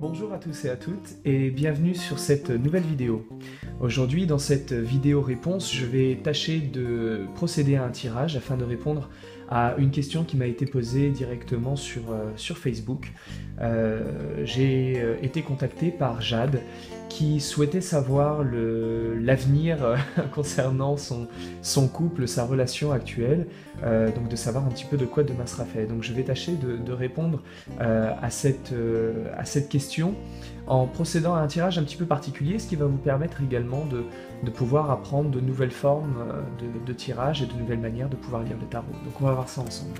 Bonjour à tous et à toutes et bienvenue sur cette nouvelle vidéo. Aujourd'hui, dans cette vidéo réponse, je vais tâcher de procéder à un tirage afin de répondre à une question qui m'a été posée directement sur Facebook. J'ai été contacté par Jade qui souhaitait savoir l'avenir concernant son couple, sa relation actuelle, donc de savoir un petit peu de quoi demain sera fait. Donc je vais tâcher de répondre à cette question en procédant à un tirage un petit peu particulier, ce qui va vous permettre également de pouvoir apprendre de nouvelles formes de tirage et de nouvelles manières de pouvoir lire le tarot. Donc on va voir ça ensemble.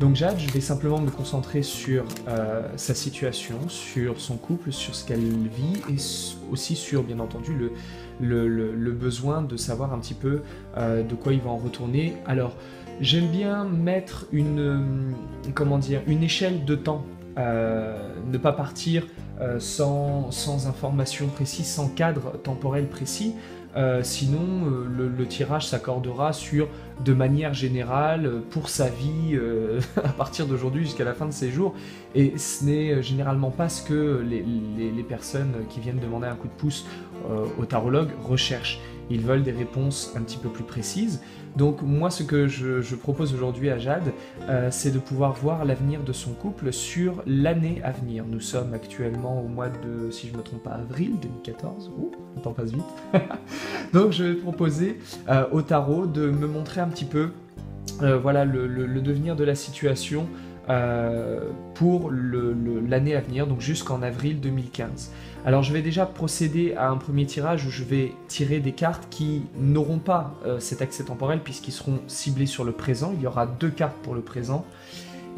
Donc Jade, je vais simplement me concentrer sur sa situation, sur son couple, sur ce qu'elle vit et aussi sur, bien entendu, le besoin de savoir un petit peu de quoi il va en retourner. Alors, j'aime bien mettre une échelle de temps, ne pas partir sans information précise, sans cadre temporel précis. Sinon, le tirage s'accordera sur de manière générale pour sa vie à partir d'aujourd'hui jusqu'à la fin de ses jours, et ce n'est généralement pas ce que les personnes qui viennent demander un coup de pouce au tarologue recherchent. Ils veulent des réponses un petit peu plus précises. Donc moi, ce que je propose aujourd'hui à Jade, c'est de pouvoir voir l'avenir de son couple sur l'année à venir. Nous sommes actuellement au mois de, si je ne me trompe pas, avril 2014. Ouh, le temps passe vite. Donc je vais proposer au tarot de me montrer un petit peu voilà, le devenir de la situation pour l'année à venir, donc jusqu'en avril 2015. Alors je vais déjà procéder à un premier tirage où je vais tirer des cartes qui n'auront pas cet accès temporel puisqu'ils seront ciblés sur le présent. Il y aura 2 cartes pour le présent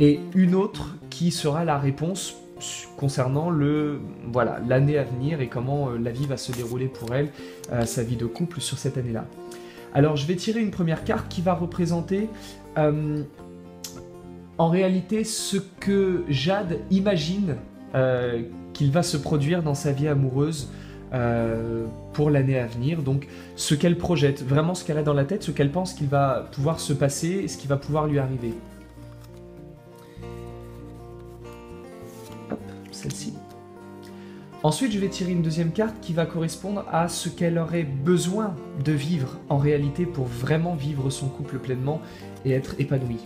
et une autre qui sera la réponse concernant l'année à venir et comment la vie va se dérouler pour elle, sa vie de couple sur cette année-là. Alors je vais tirer une première carte qui va représenter en réalité ce que Jade imagine qu'il va se produire dans sa vie amoureuse pour l'année à venir, donc ce qu'elle projette, vraiment ce qu'elle a dans la tête, ce qu'elle pense qu'il va pouvoir se passer, ce qui va pouvoir lui arriver. Hop, celle-ci. Ensuite, je vais tirer une deuxième carte qui va correspondre à ce qu'elle aurait besoin de vivre en réalité pour vraiment vivre son couple pleinement et être épanouie.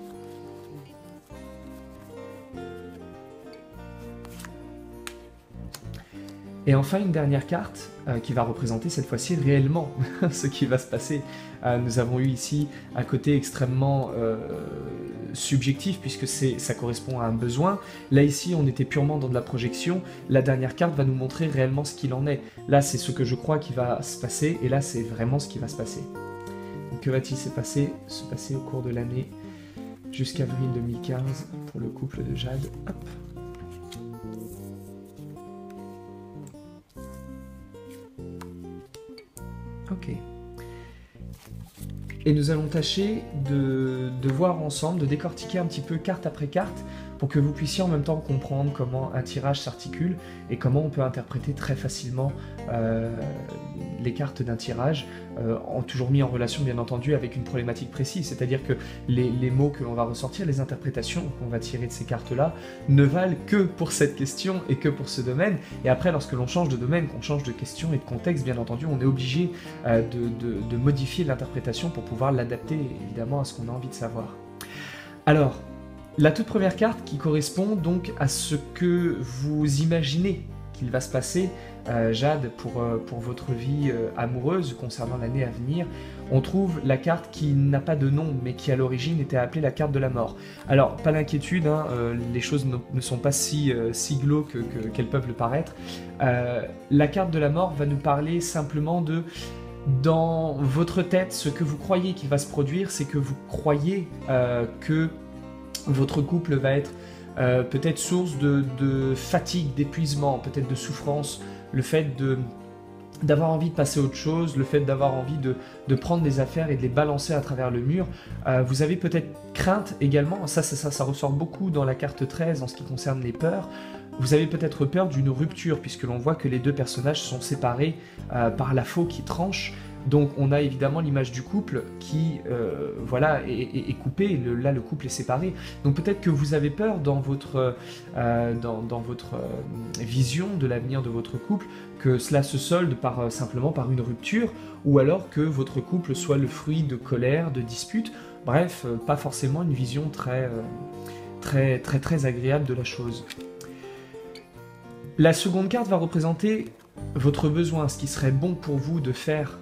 Et enfin, une dernière carte qui va représenter cette fois-ci réellement ce qui va se passer. Nous avons eu ici un côté extrêmement subjectif puisque ça correspond à un besoin. Là, ici, on était purement dans de la projection. La dernière carte va nous montrer réellement ce qu'il en est. Là, c'est ce que je crois qui va se passer et là, c'est vraiment ce qui va se passer. Donc, que va-t-il se passer au cours de l'année jusqu'à avril 2015 pour le couple de Jade? Hop. Ok. Et nous allons tâcher de voir ensemble, de décortiquer un petit peu carte après carte pour que vous puissiez en même temps comprendre comment un tirage s'articule et comment on peut interpréter très facilement les cartes d'un tirage, toujours mis en relation bien entendu avec une problématique précise, c'est-à-dire que les mots que l'on va ressortir, les interprétations qu'on va tirer de ces cartes-là ne valent que pour cette question et que pour ce domaine, et après lorsque l'on change de domaine, qu'on change de question et de contexte, bien entendu, on est obligé de modifier l'interprétation pour pouvoir l'adapter évidemment à ce qu'on a envie de savoir. Alors, la toute première carte qui correspond donc à ce que vous imaginez qu'il va se passer, Jade, pour votre vie amoureuse concernant l'année à venir, on trouve la carte qui n'a pas de nom, mais qui à l'origine était appelée la carte de la mort. Alors, pas d'inquiétude, hein, les choses ne sont pas si glauques qu'elles peuvent le paraître. La carte de la mort va nous parler simplement de... Dans votre tête, ce que vous croyez qui va se produire, c'est que vous croyez que votre couple va être peut-être source de fatigue, d'épuisement, peut-être de souffrance, le fait d'avoir envie de passer à autre chose, le fait d'avoir envie de prendre des affaires et de les balancer à travers le mur. Vous avez peut-être crainte également, ça ressort beaucoup dans la carte 13 en ce qui concerne les peurs. Vous avez peut-être peur d'une rupture puisque l'on voit que les deux personnages sont séparés par la faux qui tranche. Donc on a évidemment l'image du couple qui voilà, est coupée, là le couple est séparé. Donc peut-être que vous avez peur dans votre vision de l'avenir de votre couple, que cela se solde simplement par une rupture, ou alors que votre couple soit le fruit de colère, de disputes, bref, pas forcément une vision très agréable de la chose. La seconde carte va représenter votre besoin, ce qui serait bon pour vous de faire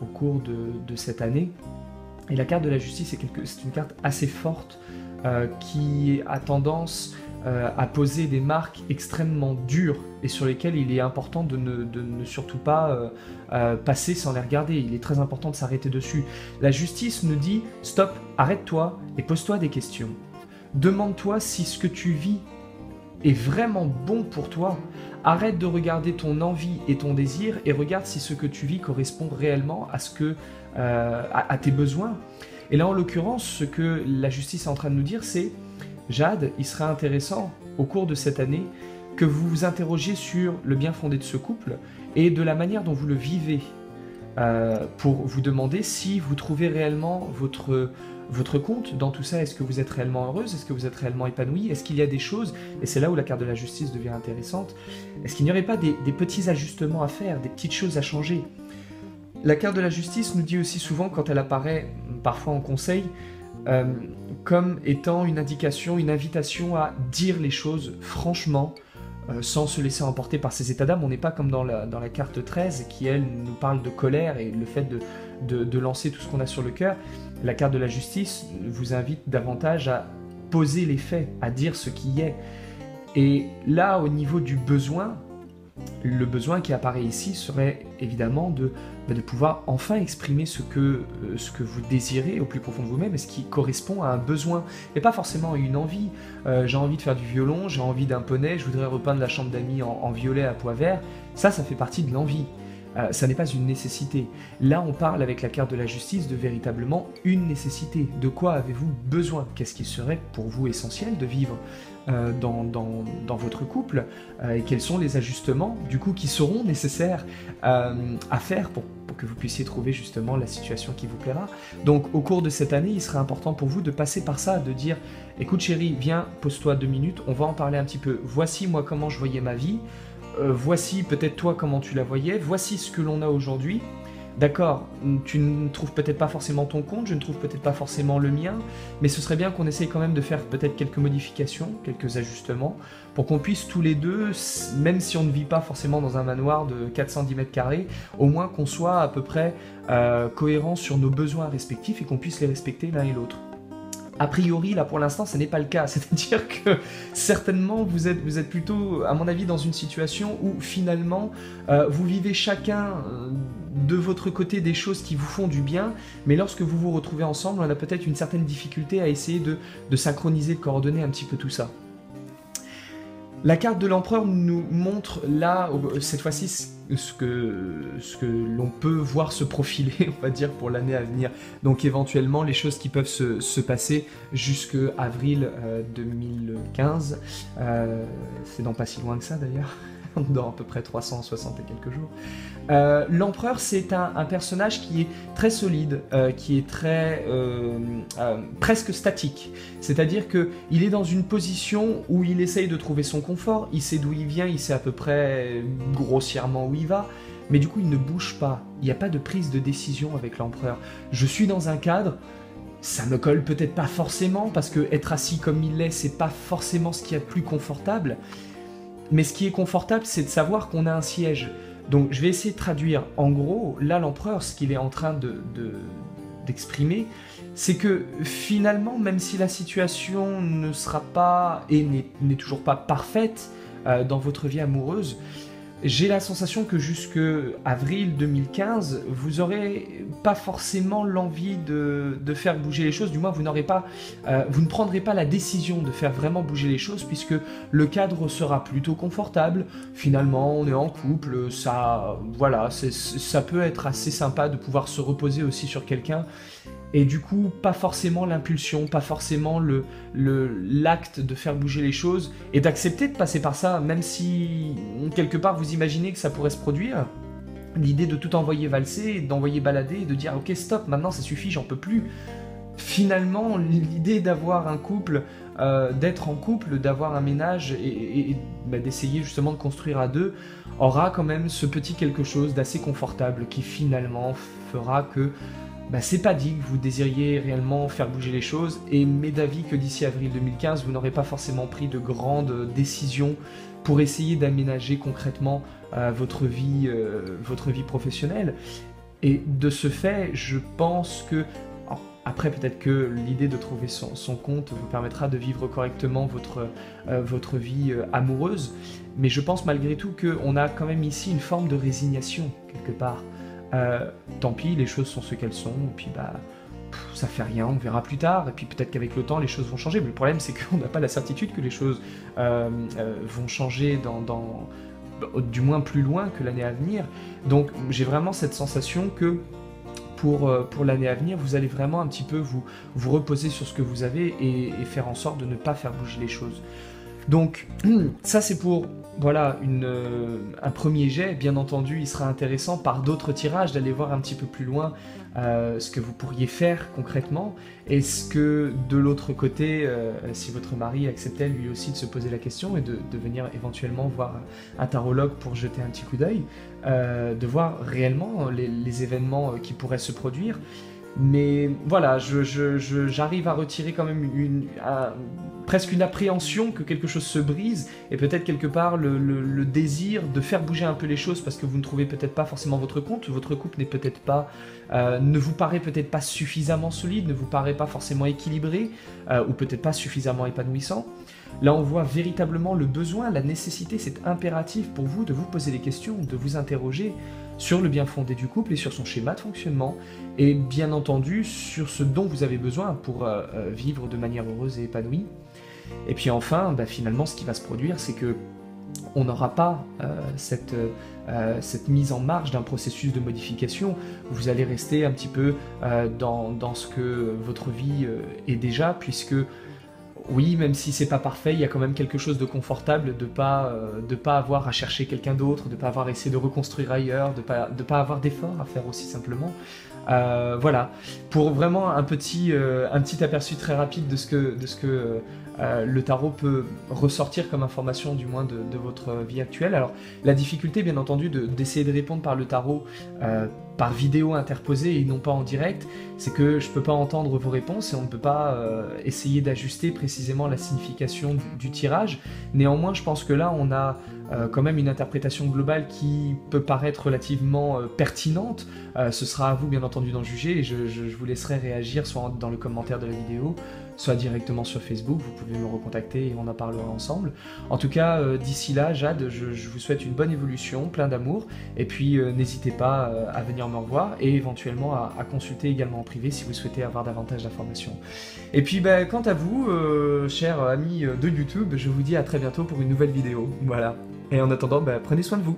au cours de cette année. Et la carte de la justice, c'est une carte assez forte qui a tendance à poser des marques extrêmement dures et sur lesquelles il est important de ne surtout pas passer sans les regarder. Il est très important de s'arrêter dessus. La justice nous dit « Stop, arrête-toi et pose-toi des questions. Demande-toi si ce que tu vis est vraiment bon pour toi. Arrête de regarder ton envie et ton désir et regarde si ce que tu vis correspond réellement à tes besoins. » Et là, en l'occurrence, ce que la justice est en train de nous dire, c'est « Jade, il serait intéressant, au cours de cette année, que vous vous interrogiez sur le bien fondé de ce couple et de la manière dont vous le vivez, pour vous demander si vous trouvez réellement votre compte dans tout ça. Est-ce que vous êtes réellement heureuse? Est-ce que vous êtes réellement épanouie? Est-ce qu'il y a des choses, et c'est là où la carte de la justice devient intéressante, est-ce qu'il n'y aurait pas des petits ajustements à faire, des petites choses à changer? La carte de la justice nous dit aussi souvent, quand elle apparaît parfois en conseil, comme étant une indication, une invitation à dire les choses franchement, sans se laisser emporter par ses états d'âme. On n'est pas comme dans la carte 13 qui, elle, nous parle de colère et le fait de lancer tout ce qu'on a sur le cœur. La carte de la justice vous invite davantage à poser les faits, à dire ce qui est. Et là, au niveau du besoin, le besoin qui apparaît ici serait évidemment de pouvoir enfin exprimer ce que vous désirez au plus profond de vous-même, et ce qui correspond à un besoin, et pas forcément à une envie. J'ai envie de faire du violon, j'ai envie d'un poney, je voudrais repeindre la chambre d'amis en violet à pois vert. Ça fait partie de l'envie. Ça n'est pas une nécessité. Là, on parle avec la carte de la justice de véritablement une nécessité. De quoi avez-vous besoin? Qu'est-ce qui serait pour vous essentiel de vivre dans votre couple, et quels sont les ajustements du coup qui seront nécessaires à faire pour que vous puissiez trouver justement la situation qui vous plaira. Donc au cours de cette année, il serait important pour vous de passer par ça, de dire « Écoute chérie, viens, pose-toi 2 minutes, on va en parler un petit peu. Voici moi comment je voyais ma vie, voici peut-être toi comment tu la voyais, voici ce que l'on a aujourd'hui. D'accord, tu ne trouves peut-être pas forcément ton compte, je ne trouve peut-être pas forcément le mien, mais ce serait bien qu'on essaye quand même de faire peut-être quelques modifications, quelques ajustements, pour qu'on puisse tous les deux, même si on ne vit pas forcément dans un manoir de 410 mètres carrés, au moins qu'on soit à peu près cohérents sur nos besoins respectifs et qu'on puisse les respecter l'un et l'autre. A priori, là pour l'instant, ce n'est pas le cas. C'est-à-dire que certainement, vous êtes plutôt, à mon avis, dans une situation où finalement, vous vivez chacun de votre côté des choses qui vous font du bien, mais lorsque vous vous retrouvez ensemble, on a peut-être une certaine difficulté à essayer de synchroniser, de coordonner un petit peu tout ça. La carte de l'empereur nous montre là, cette fois-ci, ce que l'on peut voir se profiler, on va dire, pour l'année à venir. Donc éventuellement, les choses qui peuvent se passer jusqu'à avril 2015. C'est dans pas si loin que ça d'ailleurs. Dans à peu près 360 et quelques jours. L'empereur, c'est un personnage qui est très solide, qui est très presque statique. C'est-à-dire qu'il est dans une position où il essaye de trouver son confort, il sait d'où il vient, il sait à peu près grossièrement où il va, mais du coup il ne bouge pas. Il n'y a pas de prise de décision avec l'empereur. Je suis dans un cadre, ça me colle peut-être pas forcément, parce que être assis comme il l'est, c'est pas forcément ce qu'il y a de plus confortable. Mais ce qui est confortable, c'est de savoir qu'on a un siège. Donc je vais essayer de traduire. En gros, là, l'empereur, ce qu'il est en train d'exprimer, c'est que finalement, même si la situation ne sera pas, et n'est toujours pas parfaite dans votre vie amoureuse, j'ai la sensation que jusqu'à avril 2015, vous n'aurez pas forcément l'envie de faire bouger les choses, du moins vous ne prendrez pas la décision de faire vraiment bouger les choses, puisque le cadre sera plutôt confortable. Finalement, on est en couple, ça peut être assez sympa de pouvoir se reposer aussi sur quelqu'un. Et du coup, pas forcément l'impulsion, pas forcément l'acte de faire bouger les choses, et d'accepter de passer par ça, même si quelque part vous imaginez que ça pourrait se produire. l'idée de tout envoyer valser, d'envoyer balader, et de dire ok stop, maintenant ça suffit, j'en peux plus. Finalement, l'idée d'avoir un couple, d'être en couple, d'avoir un ménage et d'essayer justement de construire à deux, aura quand même ce petit quelque chose d'assez confortable qui finalement fera que c'est pas dit que vous désiriez réellement faire bouger les choses, et m'est d'avis que d'ici avril 2015, vous n'aurez pas forcément pris de grandes décisions pour essayer d'aménager concrètement votre vie professionnelle. Et de ce fait, je pense que après, peut-être que l'idée de trouver son compte vous permettra de vivre correctement votre vie amoureuse, mais je pense malgré tout qu'on a quand même ici une forme de résignation, quelque part. Tant pis, les choses sont ce qu'elles sont, et puis ça fait rien, on verra plus tard, et puis peut-être qu'avec le temps les choses vont changer, mais le problème c'est qu'on n'a pas la certitude que les choses vont changer du moins plus loin que l'année à venir. Donc j'ai vraiment cette sensation que pour l'année à venir, vous allez vraiment un petit peu vous reposer sur ce que vous avez et faire en sorte de ne pas faire bouger les choses. Donc ça c'est pour un premier jet. Bien entendu, il sera intéressant par d'autres tirages d'aller voir un petit peu plus loin ce que vous pourriez faire concrètement. Est-ce que de l'autre côté, si votre mari acceptait lui aussi de se poser la question et de venir éventuellement voir un tarologue pour jeter un petit coup d'œil, de voir réellement les événements qui pourraient se produire. Mais voilà, j'arrive à retirer quand même presque une appréhension que quelque chose se brise, et peut-être quelque part le désir de faire bouger un peu les choses parce que vous ne trouvez peut-être pas forcément votre compte, votre couple n'est peut-être pas, ne vous paraît peut-être pas suffisamment solide, ne vous paraît pas forcément équilibré, ou peut-être pas suffisamment épanouissant. Là, on voit véritablement le besoin, la nécessité, c'est impératif pour vous de vous poser des questions, de vous interroger sur le bien fondé du couple et sur son schéma de fonctionnement, et bien entendu sur ce dont vous avez besoin pour vivre de manière heureuse et épanouie. Et puis enfin, finalement, ce qui va se produire, c'est que on n'aura pas cette mise en marche d'un processus de modification. Vous allez rester un petit peu dans ce que votre vie est déjà, puisque oui, même si c'est pas parfait, il y a quand même quelque chose de confortable de pas avoir à chercher quelqu'un d'autre, de pas avoir à essayer de reconstruire ailleurs, de pas avoir d'efforts à faire aussi simplement. Voilà, pour vraiment un petit aperçu très rapide de ce que le tarot peut ressortir comme information, du moins de votre vie actuelle. Alors, la difficulté, bien entendu, d'essayer de répondre par le tarot par vidéo interposée et non pas en direct, c'est que je ne peux pas entendre vos réponses et on ne peut pas essayer d'ajuster précisément la signification du tirage. Néanmoins, je pense que là, on a quand même une interprétation globale qui peut paraître relativement pertinente. Ce sera à vous, bien entendu, d'en juger, et je vous laisserai réagir soit dans le commentaire de la vidéo, soit directement sur Facebook. Vous pouvez me recontacter et on en parlera ensemble. En tout cas, d'ici là, Jade, je vous souhaite une bonne évolution, plein d'amour, et puis n'hésitez pas à venir me revoir et éventuellement à consulter également en privé si vous souhaitez avoir davantage d'informations. Et puis quant à vous, chers amis de YouTube, je vous dis à très bientôt pour une nouvelle vidéo. Voilà. Et en attendant, prenez soin de vous.